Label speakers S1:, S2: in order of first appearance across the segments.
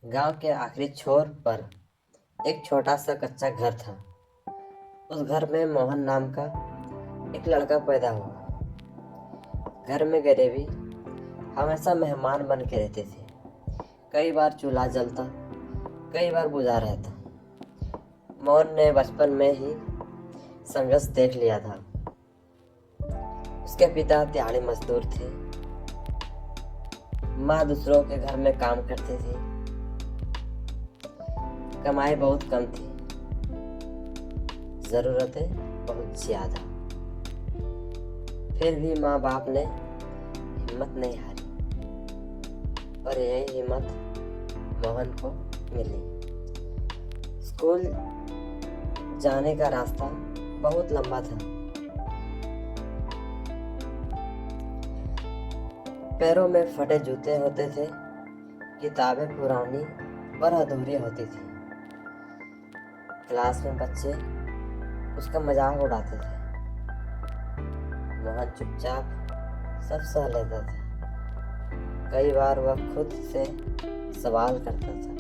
S1: गांव के आखिरी छोर पर एक छोटा सा कच्चा घर था। उस घर में मोहन नाम का एक लड़का पैदा हुआ। घर में गरीबी हमेशा मेहमान बन के रहते थे। कई बार चूल्हा जलता, कई बार बुझा रहता। मोहन ने बचपन में ही संघर्ष देख लिया था। उसके पिता दिहाड़ी मजदूर थे, माँ दूसरों के घर में काम करती थी। कमाई बहुत कम थी, ज़रूरतें बहुत ज़्यादा। फिर भी माँ बाप ने हिम्मत नहीं हारी और यही हिम्मत मोहन को मिली। स्कूल जाने का रास्ता बहुत लंबा था। पैरों में फटे जूते होते थे, किताबें पुरानी और अधूरी होती थी। क्लास में बच्चे उसका मजाक उड़ाते थे। मोहन चुपचाप सब सह लेता था। कई बार वह खुद से सवाल करता था,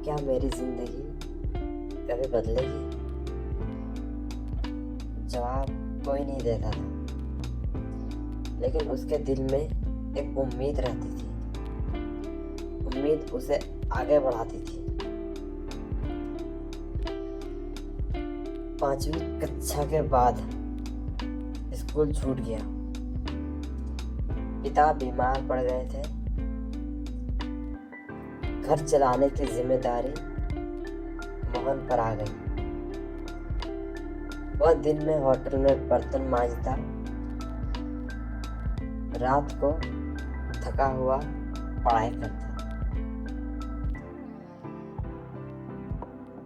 S1: क्या मेरी जिंदगी कभी बदलेगी? जवाब कोई नहीं देता था, लेकिन उसके दिल में एक उम्मीद रहती थी। उम्मीद उसे आगे बढ़ाती थी। 5वीं कक्षा के बाद स्कूल छूट गया। पिता बीमार पड़ गए थे। घर चलाने की जिम्मेदारी मोहन पर आ गई। वह दिन में होटल में बर्तन मांजता, रात को थका हुआ पढ़ाई करता।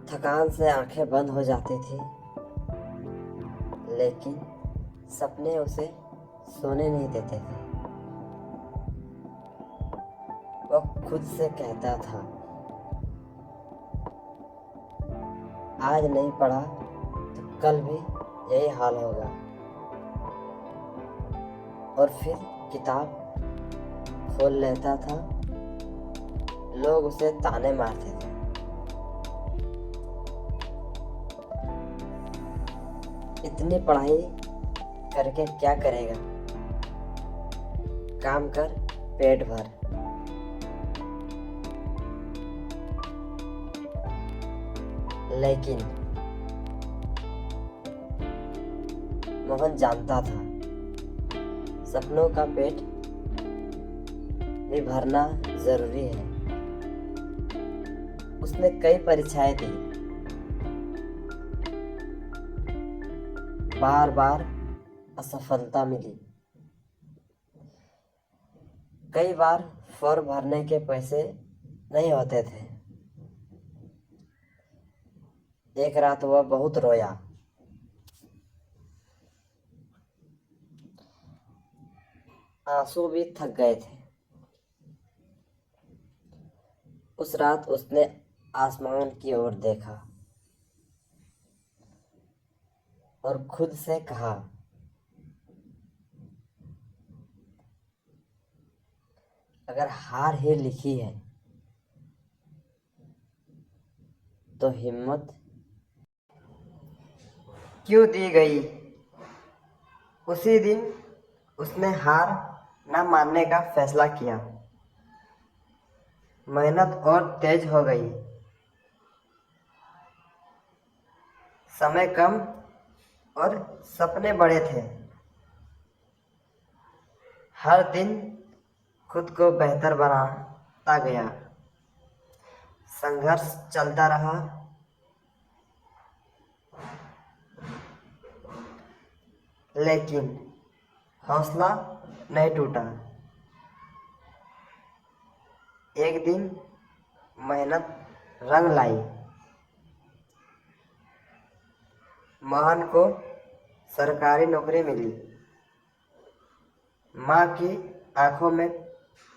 S1: थकान से आंखें बंद हो जाती थी, लेकिन सपने उसे सोने नहीं देते थे। वह खुद से कहता था, आज नहीं पढ़ा तो कल भी यही हाल होगा। और फिर किताब खोल लेता था। लोग उसे ताने मारते थे। इतनी पढ़ाई करके क्या करेगा? काम कर, पेट भर। लेकिन मोहन जानता था, सपनों का पेट भी भरना जरूरी है। उसने कई परीक्षाएं दी, बार बार असफलता मिली। कई बार फॉर्म भरने के पैसे नहीं होते थे। एक रात वह बहुत रोया। आंसू भी थक गए थे। उस रात उसने आसमान की ओर देखा और खुद से कहा, अगर हार ही लिखी है तो हिम्मत क्यों दी गई? उसी दिन उसने हार न मानने का फैसला किया। मेहनत और तेज हो गई। समय कम और सपने बड़े थे। हर दिन खुद को बेहतर बनाता गया। संघर्ष चलता रहा, लेकिन हौसला नहीं टूटा। एक दिन मेहनत रंग लाई। मोहन को सरकारी नौकरी मिली। माँ की आंखों में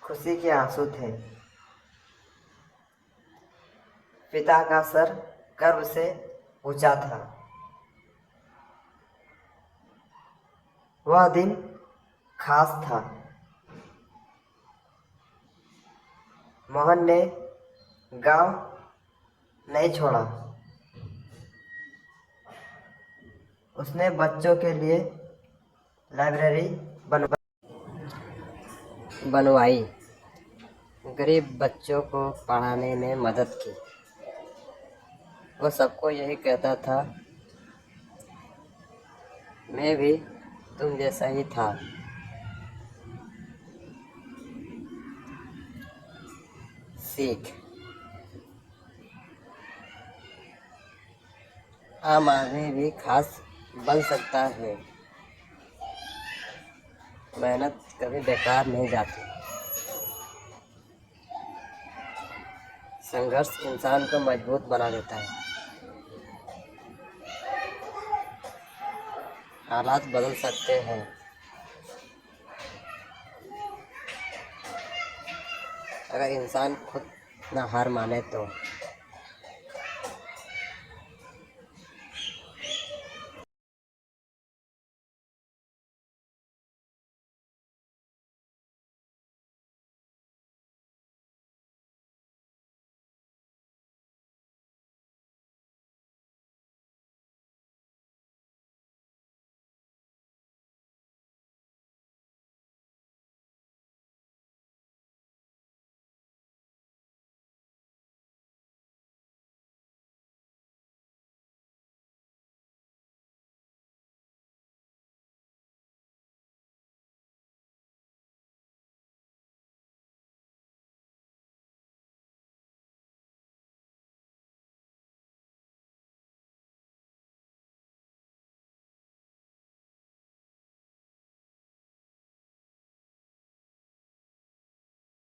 S1: खुशी के आंसू थे। पिता का सर गर्व से ऊंचा था। वह दिन खास था। मोहन ने गांव नहीं छोड़ा। उसने बच्चों के लिए लाइब्रेरी बनवाई, गरीब बच्चों को पढ़ाने में मदद की। वो सबको यही कहता था, मैं भी तुम जैसा ही था। सीख, आम आदमी भी खास बन सकता है। मेहनत कभी बेकार नहीं जाती। संघर्ष इंसान को मजबूत बना देता है। हालात बदल सकते हैं, अगर इंसान खुद न हार माने तो।